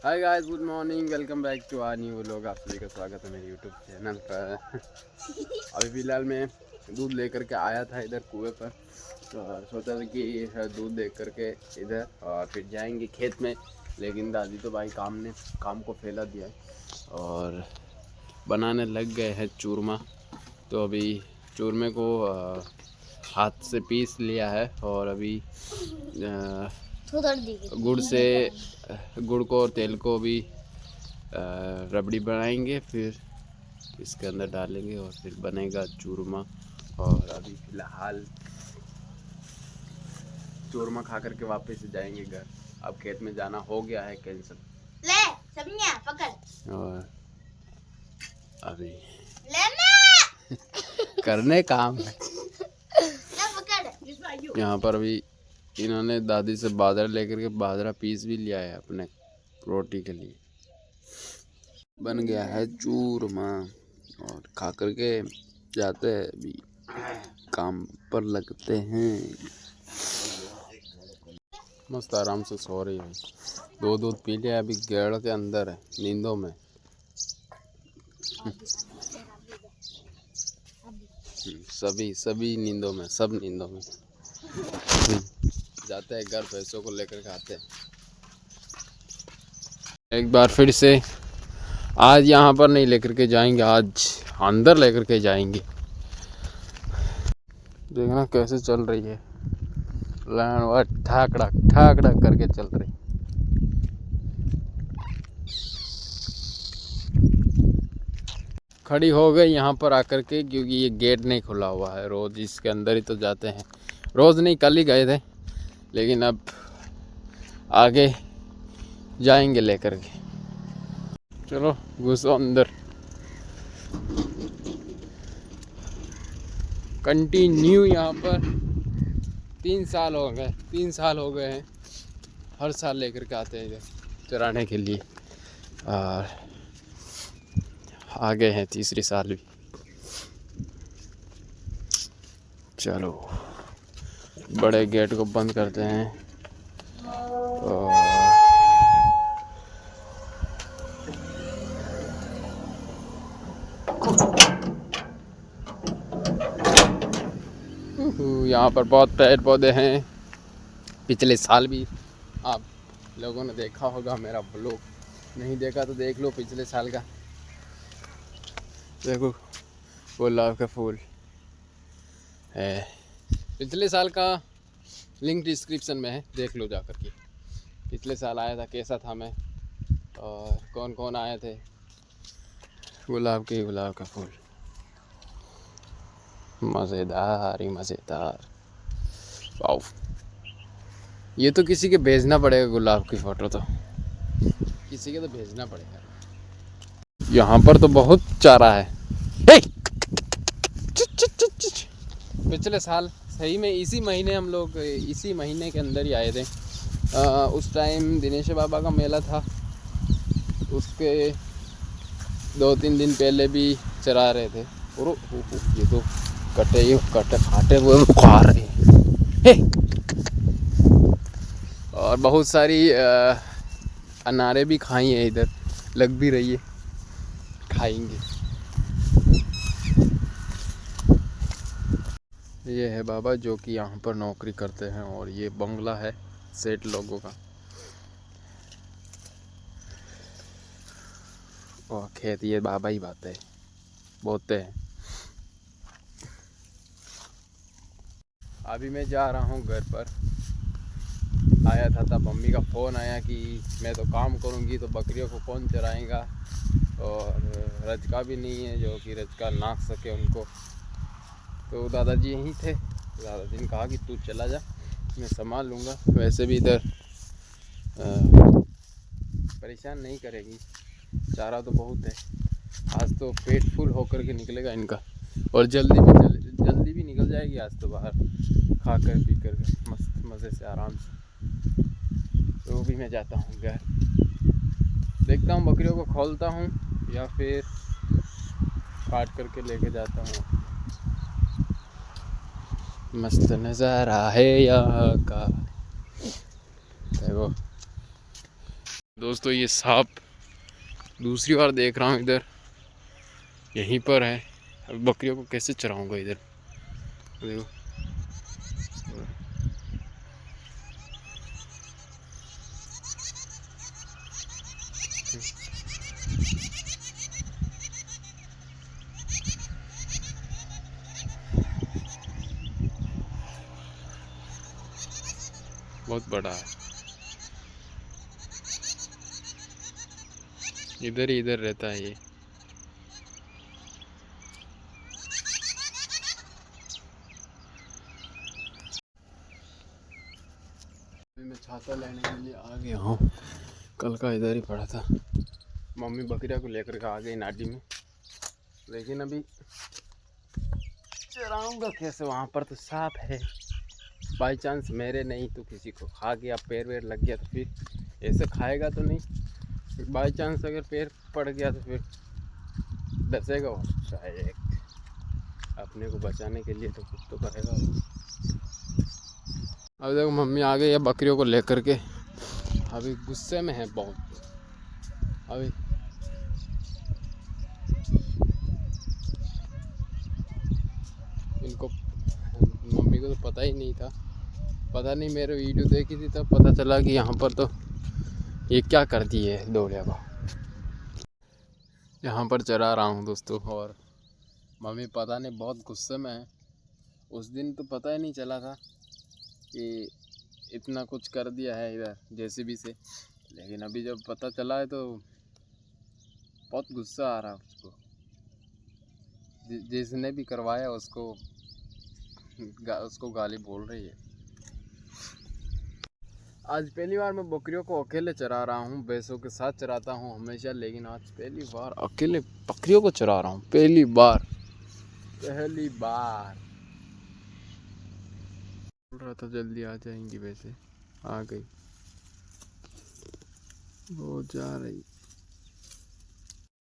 Hi guys, good morning, welcome back to our new vlog. आप सभी का स्वागत है मेरे यूट्यूब चैनल पर। अभी फ़िलहाल मैं दूध लेकर के आया था इधर कुएं पर, और सोचा था कि दूध दे करके इधर और फिर जाएंगे खेत में, लेकिन दादी तो भाई काम को फैला दिया है और बनाने लग गए हैं चूरमा। तो अभी चूरमे को हाथ से पीस लिया है और अभी गुड़ को और तेल को भी रबड़ी बनाएंगे, फिर इसके अंदर डालेंगे और फिर बनेगा चूरमा। और अभी फ़िलहाल चूरमा खा करके वापस जाएंगे घर। अब खेत में जाना हो गया है कैंसिल। ले सबनिया पकड़। और अभी करने काम है। यहाँ पर अभी इन्होंने दादी से बाजरा लेकर के बाजरा पीस भी लिया है अपने रोटी के लिए। बन गया है चूरमा और खा करके जाते हैं, अभी काम पर लगते हैं। मस्त आराम से सो रही है। दूध पी लिया, अभी गेड़ के अंदर है नींदों में। सभी नींदों में, सब नींदों में। जाते हैं घर, पैसों को लेकर के आते हैं एक बार फिर से। आज यहाँ पर नहीं लेकर के जाएंगे, आज अंदर लेकर के जाएंगे। देखना कैसे चल रही है लाइन, वह ठाकड़ा ठाकड़ा करके चल रही। खड़ी हो गई यहाँ पर आकर के, क्योंकि ये गेट नहीं खुला हुआ है। रोज़ इसके अंदर ही तो जाते हैं, रोज़ नहीं कल ही गए थे, लेकिन अब आगे जाएंगे लेकर के। चलो घुसो अंदर। कंटिन्यू यहाँ पर 3 साल हो गए हैं। हर साल लेकर के आते हैं इधर चराने के लिए, और आगे हैं 3री साल भी। चलो बड़े गेट को बंद करते हैं और यहाँ पर बहुत पेड़ पौधे हैं। पिछले साल भी आप लोगों ने देखा होगा मेरा ब्लॉग, नहीं देखा तो देख लो पिछले साल का। देखो गुलाब का फूल है, पिछले साल का लिंक डिस्क्रिप्शन में है, देख लो जाकर के। पिछले साल आया था, कैसा था मैं और कौन कौन आए थे। गुलाब का फूल मज़ेदार ही मज़ेदार। वाओ, ये तो किसी के भेजना पड़ेगा, गुलाब की फ़ोटो तो किसी के तो भेजना पड़ेगा। यहाँ पर तो बहुत चारा है। पिछले साल सही में इसी महीने हम लोग इसी महीने के अंदर ही आए थे। उस टाइम दिनेश बाबा का मेला था, उसके 2-3 दिन पहले भी चरा रहे थे। और ये तो काटे हुए खा रहे हैं। और बहुत सारी अनारे भी खाई हैं, इधर लग भी रही है, खाएंगे। ये है बाबा जो कि यहाँ पर नौकरी करते हैं, और ये बंगला है सेठ लोगों का। और खेत ये बाबा ही बोते हैं। अभी मैं जा रहा हूँ घर पर। आया था तब मम्मी का फ़ोन आया कि मैं तो काम करूँगी तो बकरियों को कौन चराएगा, और रजका भी नहीं है जो कि रजका नाक सके उनको। तो दादाजी यहीं थे, दादाजी ने कहा कि तू चला जा, मैं संभाल लूँगा। वैसे भी इधर परेशान नहीं करेगी, चारा तो बहुत है। आज तो पेट फुल होकर के निकलेगा इनका, और जल्दी भी निकल जाएगी आज तो बाहर, खा कर पी कर मस्त मज़े से आराम से। तो भी मैं जाता हूँ घर, देखता हूँ बकरियों को खोलता हूँ या फिर काट करके लेके जाता हूँ। मस्त नज़ारा है यहाँ का, देखो। दोस्तों ये सांप दूसरी बार देख रहा हूँ इधर, यहीं पर है। अब बकरियों को कैसे चराऊंगा इधर, देखो। बहुत बड़ा है, इधर ही इधर रहता है ये। मैं छाता लेने के लिए आ गया हूँ, कल का इधर ही पड़ा था। मम्मी बकरिया को लेकर के आ गई नाडी में, लेकिन अभी चराऊंगा कैसे, वहाँ पर तो सांप है। बाई चांस मेरे नहीं तो किसी को खा गया, पैर वैर लग गया तो फिर ऐसे खाएगा तो नहीं, बाई चांस अगर पैर पड़ गया तो फिर डसेगा वो शायद। अपने को बचाने के लिए तो कुछ तो करेगा वो। अब देखो मम्मी आ गई है बकरियों को लेकर के, अभी गुस्से में है बहुत। अभी इनको, मम्मी को तो पता ही नहीं था, पता नहीं मेरे वीडियो देखी थी तब पता चला कि यहाँ पर तो ये क्या कर दी है दौड़िया को। यहाँ पर चरा रहा हूँ दोस्तों, और मम्मी पता नहीं बहुत गुस्से में है। उस दिन तो पता ही नहीं चला था कि इतना कुछ कर दिया है इधर जेसीबी से, लेकिन अभी जब पता चला है तो बहुत गुस्सा आ रहा है उसको। जिसने भी करवाया उसको गाली बोल रही है। आज पहली बार मैं बकरियों को अकेले चरा रहा हूँ, भैंसों के साथ चराता हूँ हमेशा, लेकिन आज पहली बार अकेले बकरियों को चरा रहा हूँ। पहली बार बोल रहा था जल्दी आ जाएंगी, वैसे आ गई, वो जा रही।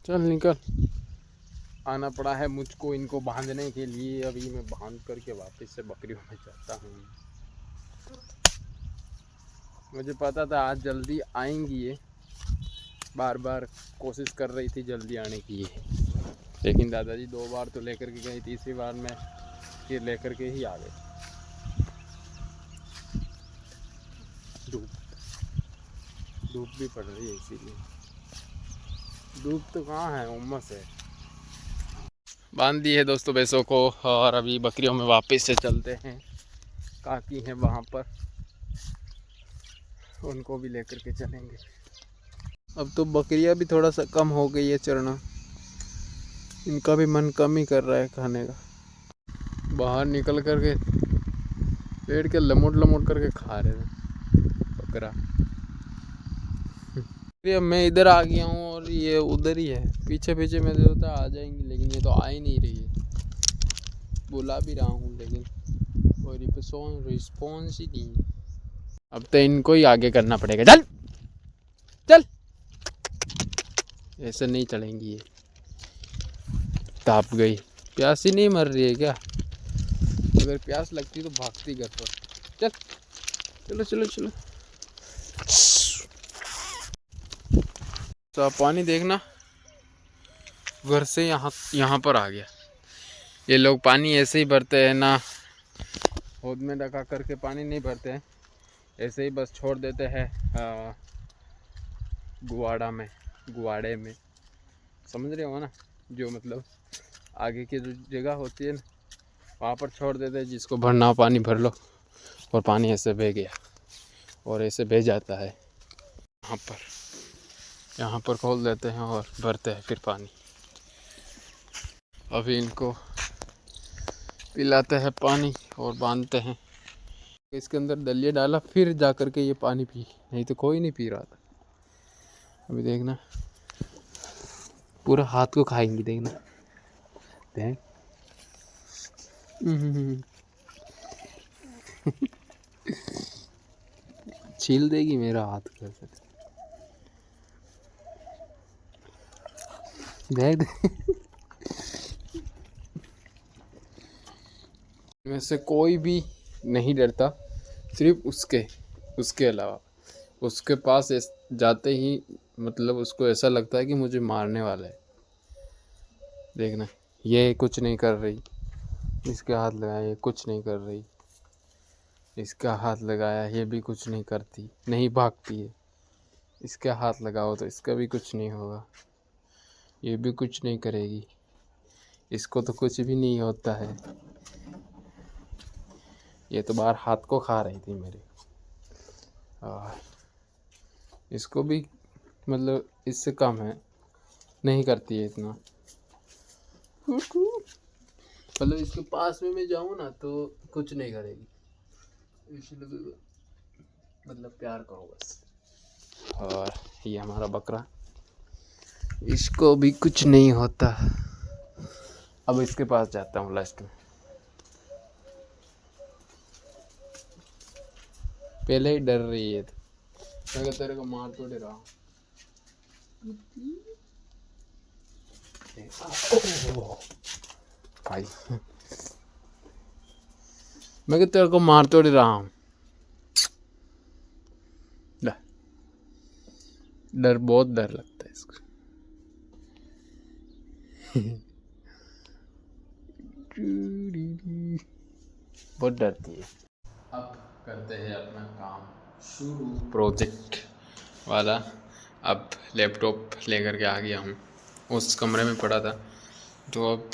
चल निकल, आना पड़ा है मुझको इनको बांधने के लिए। अभी मैं बांध करके वापस से बकरियों में जाता हूँ। मुझे पता था आज जल्दी आएंगी ये, बार बार कोशिश कर रही थी जल्दी आने की ये, लेकिन दादाजी 2 बार तो लेकर के गई, तीसरी बार में फिर लेकर के ही आ गए। धूप भी पड़ रही है, इसीलिए। धूप तो कहाँ है, उमस है। बांध दी है दोस्तों भैंसों को, और अभी बकरियों में वापस से चलते हैं। काकी हैं वहाँ पर, उनको भी लेकर के चलेंगे। अब तो बकरियां भी थोड़ा सा कम हो गई है चरना, इनका भी मन कम ही कर रहा है खाने का। बाहर निकल करके पेड़ के लमोट लमोट करके खा रहे थे बकरा। अब मैं इधर आ गया हूँ और ये उधर ही है, पीछे पीछे मैं सोचता आ जाएंगी, लेकिन ये तो आ ही नहीं रही है। बुला भी रहा हूँ लेकिन कोई रिस्पॉन्स ही नहीं है। अब तो इनको ही आगे करना पड़ेगा। चल चल, ऐसे नहीं चलेंगी ये। ताप गई, प्यासी नहीं मर रही है क्या? अगर प्यास लगती तो भागती घर पर। चल चलो चलो चलो। तो पानी देखना, घर से यहाँ पर आ गया। ये लोग पानी ऐसे ही भरते हैं ना, होद में ढका करके पानी नहीं भरते हैं, ऐसे ही बस छोड़ देते हैं गुवाड़े में, समझ रहे हो ना, जो मतलब आगे की जो जगह होती है ना वहाँ पर छोड़ देते हैं। जिसको भरना हो पानी भर लो, और पानी ऐसे बह गया और ऐसे बह जाता है। यहाँ पर खोल देते हैं और भरते हैं फिर पानी। अभी इनको पिलाते हैं पानी और बांधते हैं। इसके अंदर दलिया डाला, फिर जा कर के ये पानी पी, नहीं तो कोई नहीं पी रहा था। अभी देखना पूरा हाथ को खाएंगी, देखना देख। छील देगी मेरा हाथ कैसे, देख। में से कोई भी नहीं डरता, सिर्फ उसके अलावा। उसके पास जाते ही मतलब उसको ऐसा लगता है कि मुझे मारने वाला है। देखना, ये कुछ नहीं कर रही, इसके हाथ लगाया, ये कुछ नहीं कर रही, इसका हाथ लगाया, ये भी कुछ नहीं करती, नहीं भागती है। इसके हाथ लगाओ तो इसका भी कुछ नहीं होगा, ये भी कुछ नहीं करेगी, इसको तो कुछ भी नहीं होता है। ये तो बाहर हाथ को खा रही थी मेरे, और इसको भी मतलब इससे कम है, नहीं करती है इतना। मतलब इसके पास में मैं जाऊँ ना तो कुछ नहीं करेगी, इसलिए मतलब प्यार करो बस। और ये हमारा बकरा, इसको भी कुछ नहीं होता। अब इसके पास जाता हूँ लास्ट में। पहले ही डर रही है, मैं कहता तेरे को मार तो डे रहा हूँ। भाई मैं कहता तेरे को मार तो रहा हूँ। डर, बहुत डर लगता है इसको। बहुत डरती है। अब करते हैं अपना काम शुरू, प्रोजेक्ट वाला। अब लैपटॉप लेकर के आ गया हूँ, उस कमरे में पड़ा था, तो अब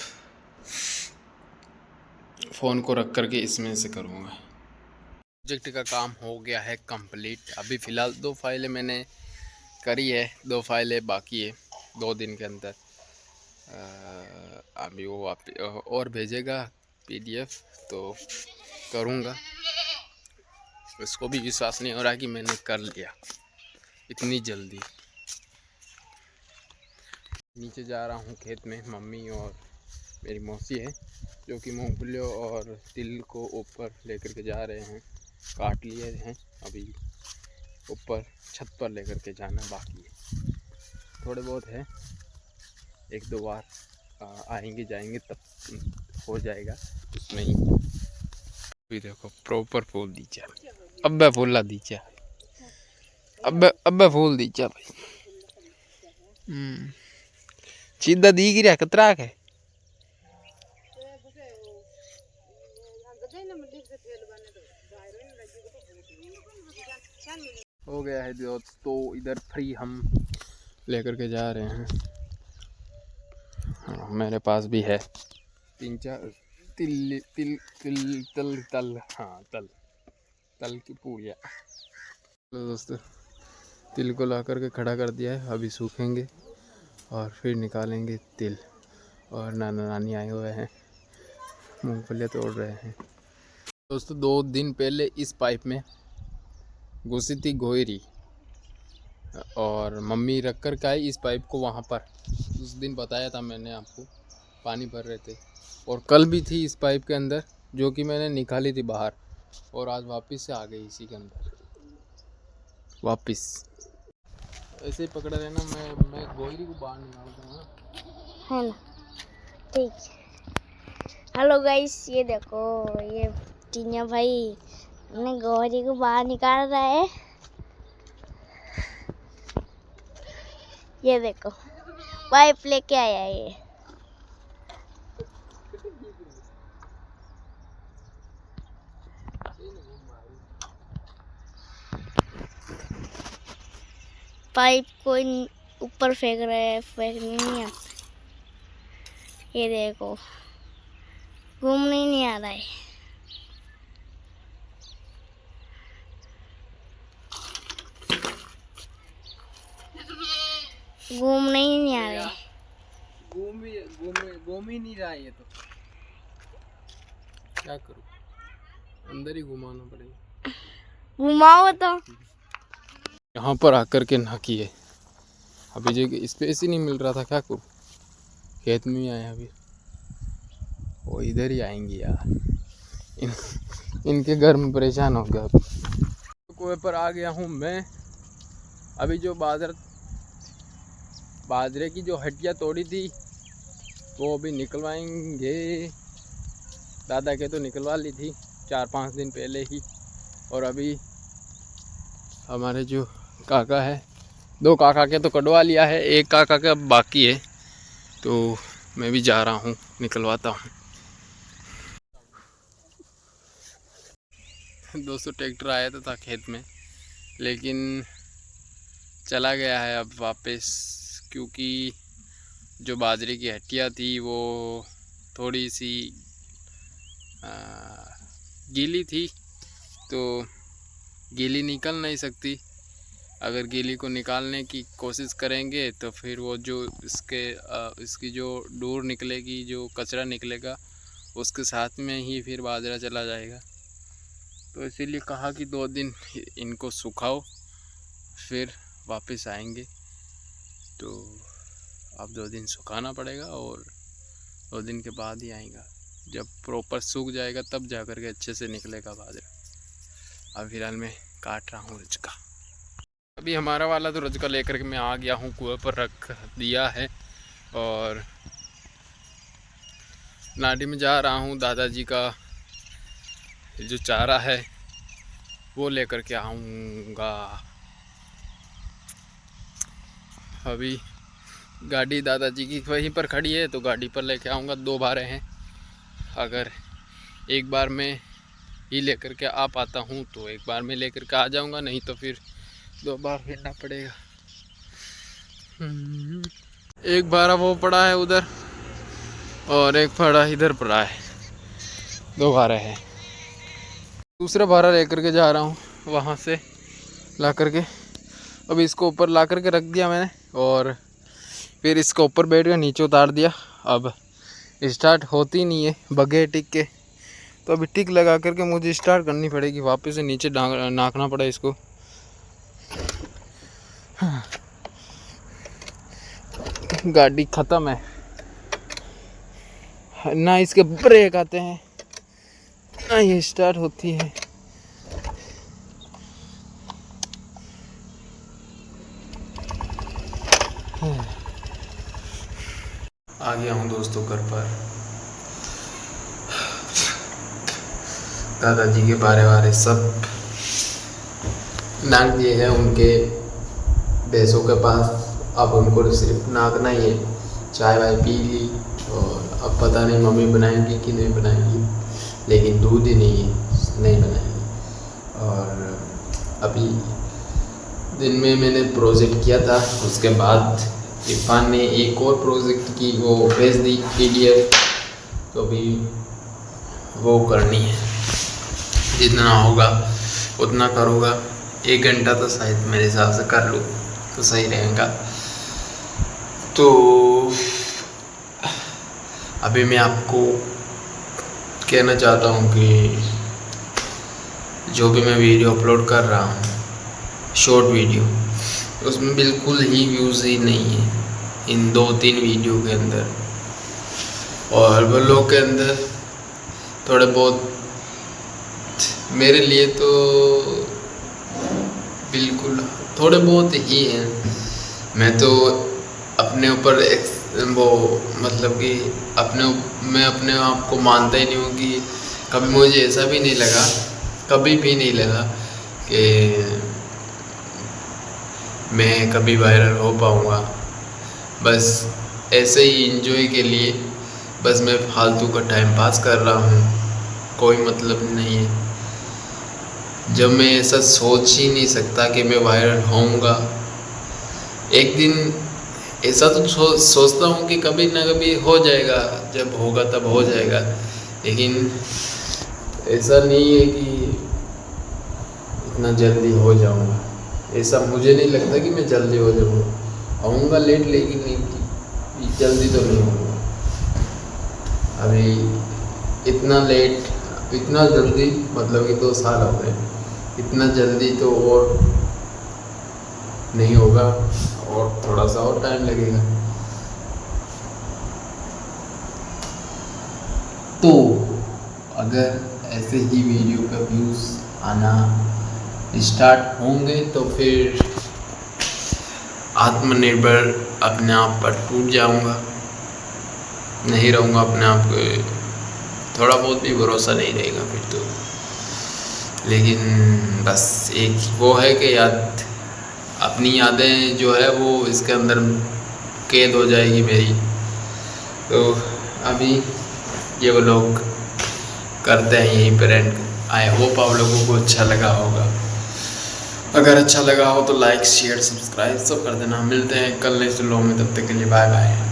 फ़ोन को रख करके इसमें से करूँगा। प्रोजेक्ट का काम हो गया है कंप्लीट। अभी फ़िलहाल 2 फाइलें मैंने करी है, 2 फाइलें बाकी है, 2 दिन के अंदर अभी वो और भेजेगा PDF, तो करूँगा। उसको भी विश्वास नहीं हो रहा कि मैंने कर लिया इतनी जल्दी। नीचे जा रहा हूँ खेत में, मम्मी और मेरी मौसी है जो कि मूंगफली और तिल को ऊपर लेकर के जा रहे हैं। काट लिए हैं, अभी ऊपर छत पर लेकर के जाना बाकी है। थोड़े बहुत है, 1-2 बार आएंगे जाएंगे तब हो जाएगा उसमें ही। अभी देखो प्रॉपर फूल दीचा, अब फूला दीचा, अब फूल दीचा भाई। सीधा दी गिरा कतरा है। हो गया है दोस्तों, इधर फ्री हम लेकर के जा रहे हैं। मेरे पास भी है 3-4 तिल तिल तिल तल तल, हाँ तल की पूड़िया। तो दोस्तों तिल को ला करके खड़ा कर दिया है, अभी सूखेंगे और फिर निकालेंगे तिल। और नाना नानी आए हुए हैं, मूंगफलियाँ तोड़ रहे हैं। दोस्तों 2 दिन पहले इस पाइप में घुसी थी गोयरी, और मम्मी रख कर के आई इस पाइप को वहाँ पर। उस दिन बताया था मैंने आपको, पानी भर रहे थे। और कल भी थी इस पाइप के अंदर, जो कि मैंने निकाली थी बाहर, और आज वापस से आ गई इसी के अंदर वापस। ऐसे ही पकड़ा रहना, मैं गोयरी को बाहर निकालता हूँ है ना, ठीक। हेलो गाइस, ये देखो, ये टीना भाई अपने गौरी को बाहर निकाल रहा है। ये देखो पाइप लेके आया ये। पाइप को ऊपर फेंक रहा है, फेंकने नहीं आता। ये देखो घूमने ही नहीं आ रहा है। घूमने ही नहीं आ रहा है। घूम ही नहीं रहा है ये तो, क्या करूं, अंदर ही घुमाना पड़ेगा। घुमाओ तो। यहाँ पर आकर के ना किए, अभी जगह स्पेस ही नहीं मिल रहा था, क्या करूं, खेत में ही आए अभी। वो इधर ही आएंगे यार, इनके घर में परेशान हो गया। कुएं पर आ गया हूँ मैं। अभी जो बाजरे की जो हड्डियाँ तोड़ी थी वो अभी निकलवाएंगे। दादा के तो निकलवा ली थी 4-5 दिन पहले ही, और अभी हमारे जो काका है, 2 काका के तो कटवा लिया है, एक काका का बाकी है, तो मैं भी जा रहा हूँ, निकलवाता हूँ। दोस्तों ट्रैक्टर आया था खेत में, लेकिन चला गया है अब वापस, क्योंकि जो बाजरे की हट्टियाँ थी वो थोड़ी सी गीली थी, तो गीली निकल नहीं सकती। अगर गीली को निकालने की कोशिश करेंगे तो फिर वो जो इसकी जो डोर निकलेगी, जो कचरा निकलेगा, उसके साथ में ही फिर बाजरा चला जाएगा। तो इसीलिए कहा कि 2 दिन इनको सुखाओ, फिर वापस आएंगे। तो अब 2 दिन सुखाना पड़ेगा और 2 दिन के बाद ही आएगा। जब प्रॉपर सूख जाएगा तब जा कर के अच्छे से निकलेगा बाजरा। अब फिलहाल मैं काट रहा हूँ रजका। अभी हमारा वाला तो रजका लेकर के मैं आ गया हूँ, कुएं पर रख दिया है और नाटी में जा रहा हूँ। दादाजी का जो चारा है वो लेकर के आऊँगा। अभी गाड़ी दादाजी की वहीं पर खड़ी है, तो गाड़ी पर लेके आऊँगा। 2 बारें हैं, अगर एक बार में ही लेकर के आ पाता हूँ तो एक बार में लेकर के आ जाऊँगा, नहीं तो फिर 2 बार फिरना पड़ेगा। एक बारा वो पड़ा है उधर और एक पड़ा इधर पड़ा है, 2 बारे हैं। दूसरा बारा लेकर के जा रहा हूँ वहाँ से ला करके। अभी इसको ऊपर ला करके रख दिया मैंने और फिर इसको ऊपर बैठ कर नीचे उतार दिया। अब स्टार्ट होती नहीं है बगैर टिक के, तो अभी टिक लगा करके मुझे स्टार्ट करनी पड़ेगी। वापस से नीचे नाकना पड़ा इसको। गाड़ी ख़त्म है ना, इसके ब्रेक आते हैं ना ये स्टार्ट होती है। आ गया हूँ दोस्तों घर पर। दादाजी के बारे सब नाक दिए हैं उनके भैंसों के पास। अब उनको सिर्फ नाकना ही है। चाय वाय पी ली और अब पता नहीं मम्मी बनाएंगी कि नहीं बनाएंगी, लेकिन दूध ही नहीं बनाएंगी। और अभी दिन में मैंने प्रोजेक्ट किया था, उसके बाद इरफान ने एक और प्रोजेक्ट की वो भेज दी PDF, तो अभी वो करनी है। जितना होगा उतना करूँगा। 1 घंटा तो शायद मेरे हिसाब से कर लूँ तो सही रहेगा। तो अभी मैं आपको कहना चाहता हूँ कि जो भी मैं वीडियो अपलोड कर रहा हूँ, शॉर्ट वीडियो, उसमें बिल्कुल ही व्यूज़ ही नहीं है इन 2-3 वीडियो के अंदर। और वो लोग के अंदर थोड़े बहुत, मेरे लिए तो बिल्कुल थोड़े बहुत ही हैं। मैं तो अपने ऊपर वो मतलब कि मैं अपने आप को मानता ही नहीं हूँ कि कभी मुझे ऐसा भी नहीं लगा, कभी भी नहीं लगा कि मैं कभी वायरल हो पाऊँगा। बस ऐसे ही एंजॉय के लिए बस मैं फालतू का टाइम पास कर रहा हूँ, कोई मतलब नहीं है। जब मैं ऐसा सोच ही नहीं सकता कि मैं वायरल होऊंगा। एक दिन ऐसा तो सोचता हूँ कि कभी ना कभी हो जाएगा, जब होगा तब हो जाएगा, लेकिन ऐसा नहीं है कि इतना जल्दी हो जाऊंगा। ऐसा मुझे नहीं लगता कि मैं जल्दी हो जाऊंगा। आऊँगा लेट, लेकिन नहीं जल्दी तो नहीं होऊंगा। अभी इतना लेट, इतना जल्दी मतलब कि 2 साल हो गए, इतना जल्दी तो और नहीं होगा, और थोड़ा सा और टाइम लगेगा। तो अगर ऐसे ही वीडियो पे व्यूज़ आना स्टार्ट होंगे तो फिर आत्मनिर्भर अपने आप पर टूट जाऊंगा, नहीं रहूँगा अपने आप पे। थोड़ा बहुत भी भरोसा नहीं रहेगा फिर तो। लेकिन बस एक वो है कि याद अपनी यादें जो है वो इसके अंदर कैद हो जाएगी मेरी। तो अभी ये वो लोग करते हैं यहीं पर एंड। आई होप आप लोगों को अच्छा लगा होगा। अगर अच्छा लगा हो तो लाइक शेयर सब्सक्राइब सब कर देना। मिलते हैं कल नेक्स्ट व्लॉग में, तब तक के लिए बाय बाय।